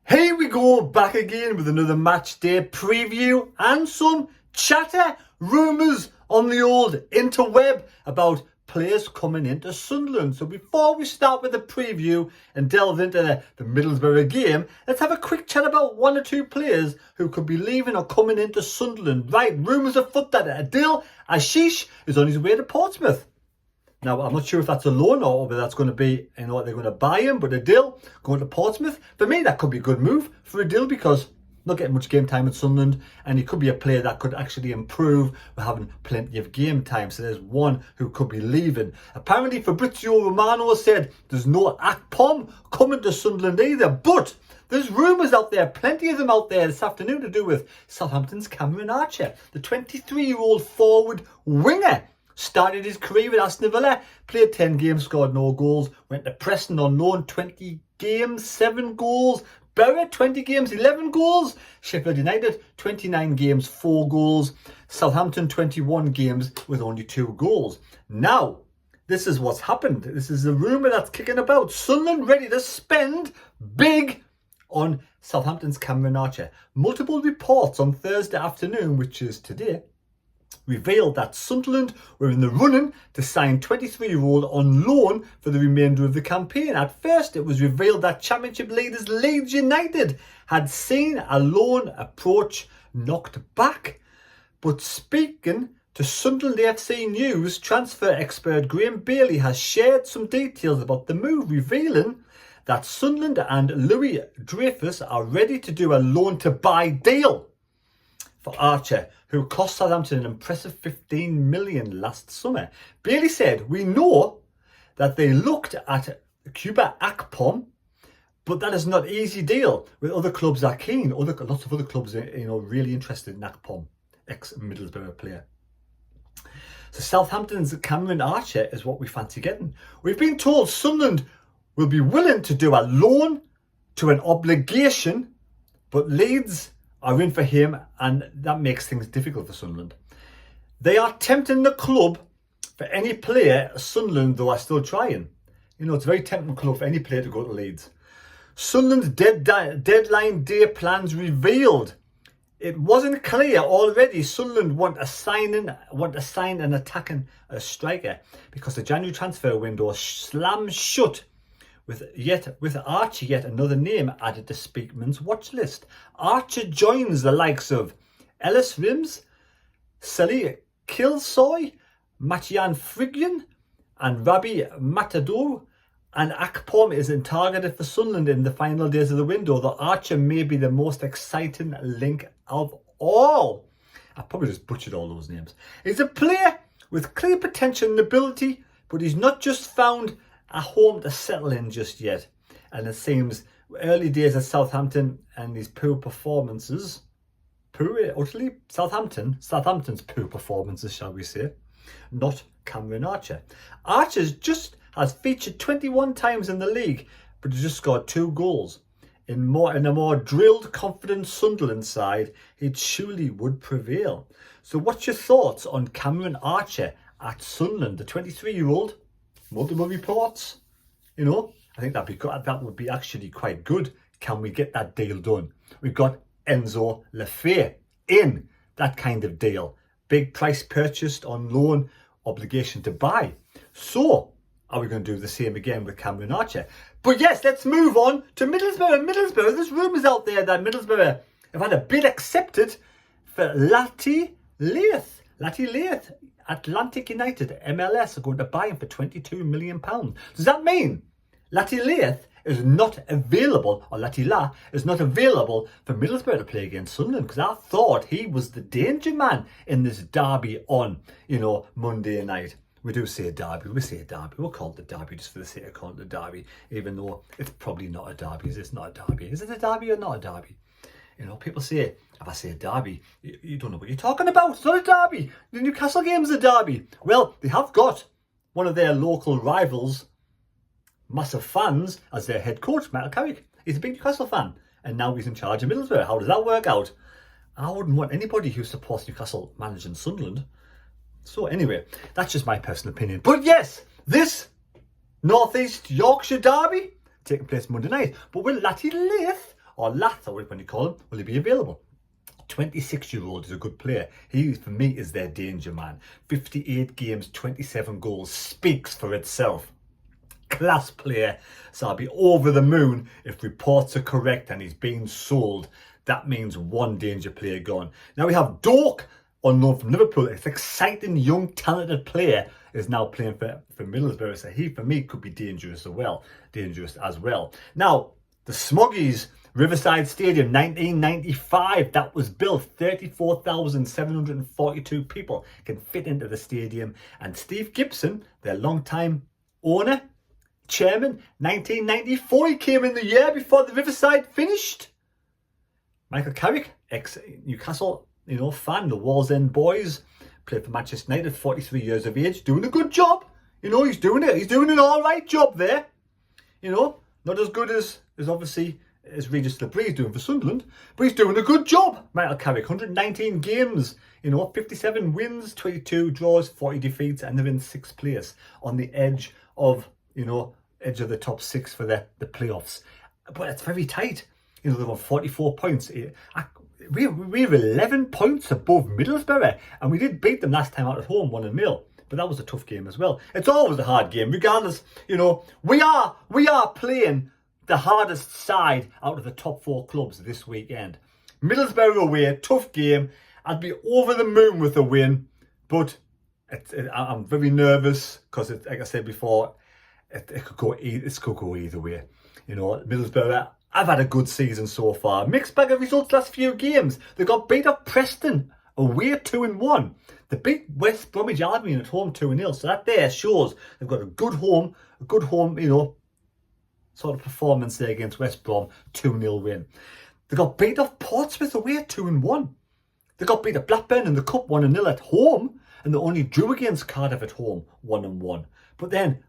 Here we go, back again with another match day preview and some chatter, rumours on the old interweb about players coming into Sunderland. So before we start with the preview and delve into the Middlesbrough game, let's have a quick chat about one or two players who could be leaving or coming into Sunderland. Right, rumours afoot that Adil Ashish is on his way to Portsmouth. Now, I'm not sure if that's a loan or whether that's going to be, they're going to buy him, but Adil going to Portsmouth, for me, that could be a good move for Adil because not getting much game time at Sunderland, and he could be a player that could actually improve with having plenty of game time. So there's one who could be leaving. Apparently, Fabrizio Romano said there's no Akpom coming to Sunderland either, but there's rumours out there, plenty of them out there this afternoon to do with Southampton's Cameron Archer, the 23-year-old forward winger. Started his career with Aston Villa, played 10 games, scored no goals, went to Preston on loan, 20 games, 7 goals. Borough, 20 games, 11 goals. Sheffield United, 29 games, 4 goals. Southampton, 21 games with only 2 goals. Now, this is what's happened. This is the rumour that's kicking about. Sunderland ready to spend big on Southampton's Cameron Archer. Multiple reports on Thursday afternoon, which is today, revealed that Sunderland were in the running to sign 23-year-old on loan for the remainder of the campaign. At first, it was revealed that Championship leaders Leeds United had seen a loan approach knocked back. But speaking to Sunderland FC News, transfer expert Graham Bailey has shared some details about the move, revealing that Sunderland and Louis Dreyfus are ready to do a loan-to-buy deal for Archer, who cost Southampton an impressive 15 million last summer. Bailey said, "We know that they looked at Cuba Akpom, but that is not an easy deal. With other clubs are keen. Lots of other clubs are really interested in Akpom, ex-Middlesbrough player." So Southampton's Cameron Archer is what we fancy getting. We've been told Sunderland will be willing to do a loan to an obligation, but Leeds are in for him, and that makes things difficult for Sunderland. They are tempting the club for any player. Sunderland, though, are still trying. It's a very tempting club for any player to go to Leeds. Sunderland's deadline day plans revealed. It wasn't clear already. Sunderland want to sign an attacking striker because the January transfer window slams shut. With Archer, yet another name added to Speakman's watch list. Archer joins the likes of Ellis Rims, Sally Kilsoy, Matjan Friggen and Rabbi Matador, and Akpom is targeted for Sunderland in the final days of the window, though Archer may be the most exciting link of all. I probably just butchered all those names. He's a player with clear potential and ability, but he's not just found a home to settle in just yet, and it seems early days at Southampton and these poor performances, Southampton's poor performances, shall we say, not Cameron Archer. Archer just has featured 21 times in the league, but has just scored 2 goals. In a more drilled, confident Sunderland side, it surely would prevail. So what's your thoughts on Cameron Archer at Sunderland, the 23-year-old? Multiple reports, I think that would be actually quite good. Can we get that deal done? We've got Enzo Lefebvre in that kind of deal. Big price purchased on loan, obligation to buy. So are we going to do the same again with Cameron Archer? But yes, let's move on to Middlesbrough. There's rumours out there that Middlesbrough have had a bid accepted for Lati Leith. Atlantic United, MLS, are going to buy him for £22 million. Does that mean Latila is not available for Middlesbrough to play against Sunderland? Because I thought he was the danger man in this derby on, Monday night. We do say derby. We'll call it the derby just for the sake of calling it the derby, even though it's probably not a derby. It's not a derby. Is it a derby or not a derby? People say, if I say a derby, you don't know what you're talking about. It's not a derby. The Newcastle game is a derby. Well, they have got one of their local rivals, massive fans, as their head coach, Michael Carrick. He's a big Newcastle fan, and now he's in charge of Middlesbrough. How does that work out? I wouldn't want anybody who supports Newcastle managing Sunderland. So anyway, that's just my personal opinion. But yes, this North East Yorkshire derby taking place Monday night. But will Lati Leith or Lath, or whatever you call him, will he be available? 26-year-old is a good player. He, for me, is their danger man. 58 games, 27 goals, speaks for itself. Class player, so I'll be over the moon if reports are correct and he's being sold. That means one danger player gone. Now we have Dork on loan from Liverpool. It's exciting, young, talented player is now playing for Middlesbrough. So he, for me, could be dangerous as well. Now, the Smoggies, Riverside Stadium, 1995. That was built. 34,742 people can fit into the stadium. And Steve Gibson, their long-time owner, chairman, 1994. He came in the year before the Riverside finished. Michael Carrick, ex-Newcastle, fan, the Wallsend boys, played for Manchester United, 43 years of age, doing a good job. He's doing it. He's doing an all right job there. Not as good as obviously as Regis Labrie doing for Sunderland, but he's doing a good job. Michael Carrick, 119 games, 57 wins, 22 draws, 40 defeats, and they're in 6th place on the edge of the top 6 for the playoffs. But it's very tight. They've won 44 points. We're 11 points above Middlesbrough, and we did beat them last time out at home, 1-0. But that was a tough game as well. It's always a hard game, regardless. We are playing the hardest side out of the top 4 clubs this weekend. Middlesbrough away, tough game. I'd be over the moon with a win, but I'm very nervous because, like I said before, it could go either way. Middlesbrough, I've had a good season so far. Mixed bag of results last few games. They got beat up Preston away 2-1. They beat West Bromwich Albion at home 2-0. So that there shows they've got a good home, sort of performance there against West Brom, 2-0 win. They got beat off Portsmouth away 2-1. They got beat at Blackburn in the Cup 1-0 at home, and they only drew against Cardiff at home 1-1. But then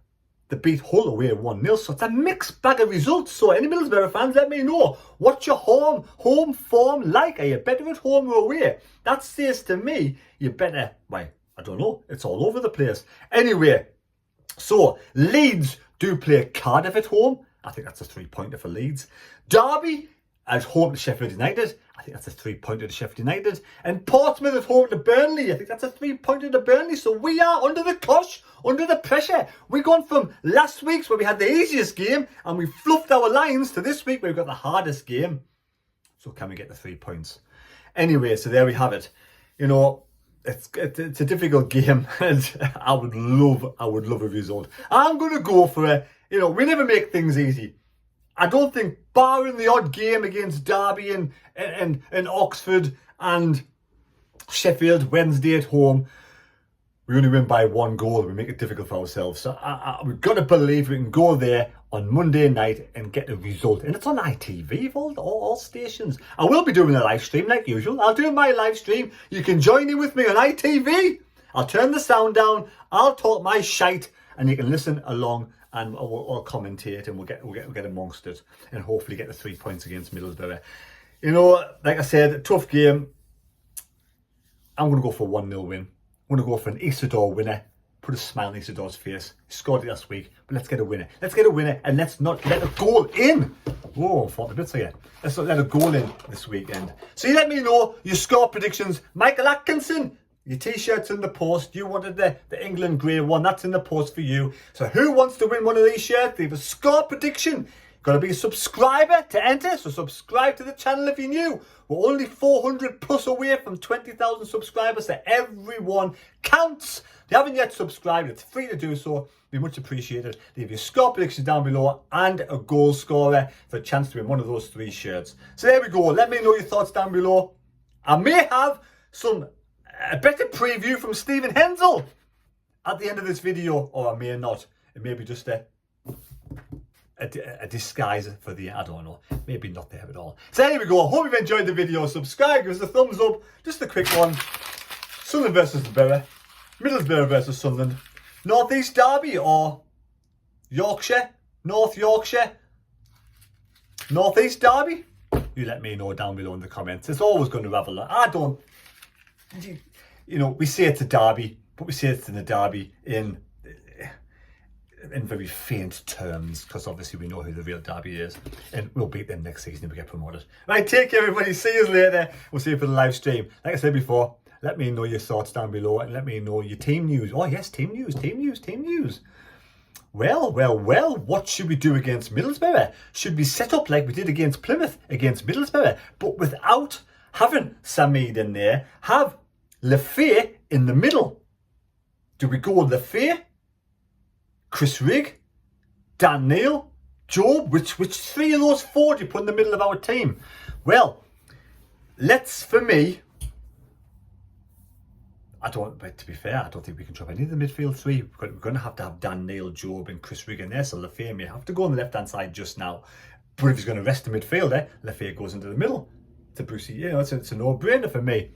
they beat Hull away 1-0, so it's a mixed bag of results. So any Middlesbrough fans, let me know, what's your home form like? Are you better at home or away? That says to me, you better, I don't know, it's all over the place. Anyway, so Leeds do play Cardiff at home. I think that's a 3-pointer for Leeds. Derby at home to Sheffield United. I think that's a 3-pointer to Sheffield United. And Portsmouth at home to Burnley. I think that's a 3-pointer to Burnley. So we are under the cosh, under the pressure. We've gone from last week's where we had the easiest game and we fluffed our lines to this week where we've got the hardest game. So can we get the 3 points? Anyway, so there we have it. It's a difficult game and I would love a result. I'm going to go for it. We never make things easy. I don't think, barring the odd game against Derby and Oxford and Sheffield Wednesday at home, we only win by 1 goal. We make it difficult for ourselves. So we've got to believe we can go there on Monday night and get a result. And it's on ITV, all stations. I will be doing a live stream like usual. I'll do my live stream. You can join in with me on ITV. I'll turn the sound down. I'll talk my shite and you can listen along. And we'll commentate and we'll get amongst it and hopefully get the 3 points against Middlesbrough. Like I said, tough game. I'm going to go for a 1-0 win. I'm going to go for an Isidore winner. Put a smile on Isidore's face. He scored it last week, but let's get a winner. Let's get a winner and let's not let a goal in. Whoa, 40 bits again. Let's not let a goal in this weekend. So you let me know your score predictions. Michael Atkinson, your t-shirt's in the post. You wanted the England grey one. That's in the post for you. So who wants to win one of these shirts? Leave a score prediction. Got to be a subscriber to enter. So subscribe to the channel if you're new. We're only 400 plus away from 20,000 subscribers. So everyone counts. If you haven't yet subscribed, it's free to do so. Be much appreciated. Leave your score predictions down below and a goal scorer for a chance to win one of those 3 shirts. So there we go. Let me know your thoughts down below. I may have a better preview from Stephen Hensel at the end of this video, or I may not. It may be just a disguise for I don't know. Maybe not there at all. So there we go. I hope you've enjoyed the video. Subscribe, give us a thumbs up. Just a quick one. Sunderland versus Borough. Middlesbrough versus Sunderland. North East Derby or Yorkshire? North Yorkshire? North East Derby? You let me know down below in the comments. It's always going to ravel. We say it's a derby, but we say it's in a derby in in very faint terms, because obviously we know who the real Derby is, and we'll beat them next season if we get promoted. Right, take care everybody, see you later. We'll see you for the live stream. Like I said before, let me know your thoughts down below, and let me know your team news. Oh yes, team news. Well, what should we do against Middlesbrough? Should we set up like we did against Plymouth, against Middlesbrough, but without having Samid in there, have Lafay in the middle? Do we go Lafay, Chris Rigg, Dan Neil, Job? Which three of those four do you put in the middle of our team? Well, for me, but to be fair, I don't think we can drop any of the midfield three. We're going to have Dan Neil, Job and Chris Rigg in there, so Lafay may have to go on the left-hand side just now. But if he's going to rest the midfielder, Lafay goes into the middle. To Brucey, it's a no-brainer for me.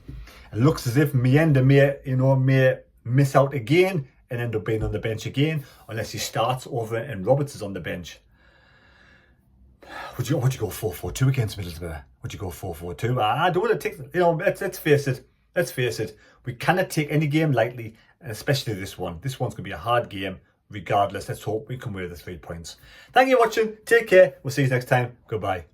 It looks as if Mienda may miss out again and end up being on the bench again, unless he starts over and Roberts is on the bench. Would you go 4-4-2 against Middlesbrough? Would you go 4-4-2? I don't want to take, let's face it. We cannot take any game lightly, and especially this one. This one's going to be a hard game, regardless. Let's hope we come away with the 3 points. Thank you for watching. Take care. We'll see you next time. Goodbye.